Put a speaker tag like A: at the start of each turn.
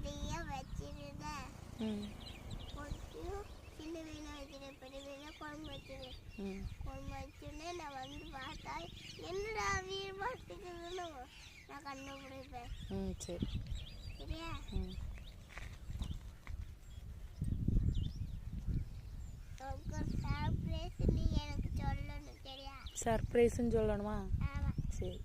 A: நிறைய வச்சிருந்தேன்.
B: ம்
A: கொஞ்சம் சின்ன மீனை வச்சிருந்தேன், பெரிய மீனை குழம்பு வச்சிருந்தேன். குழம்பு வச்சுன்னு நான் வந்து பார்த்தா என்னடா வீடு பார்த்துக்குதுன்னு நான் கண்டுபிடிப்பேன்.
B: ம் சரி
A: சரியா?
B: ம்
A: சர்ப்ரைஸ் நீ எனக்கு சொல்லணும். சரியா?
B: சர்ப்ரைஸ்ன்னு சொல்லணுமா?
A: ஆமாம்.
B: சரி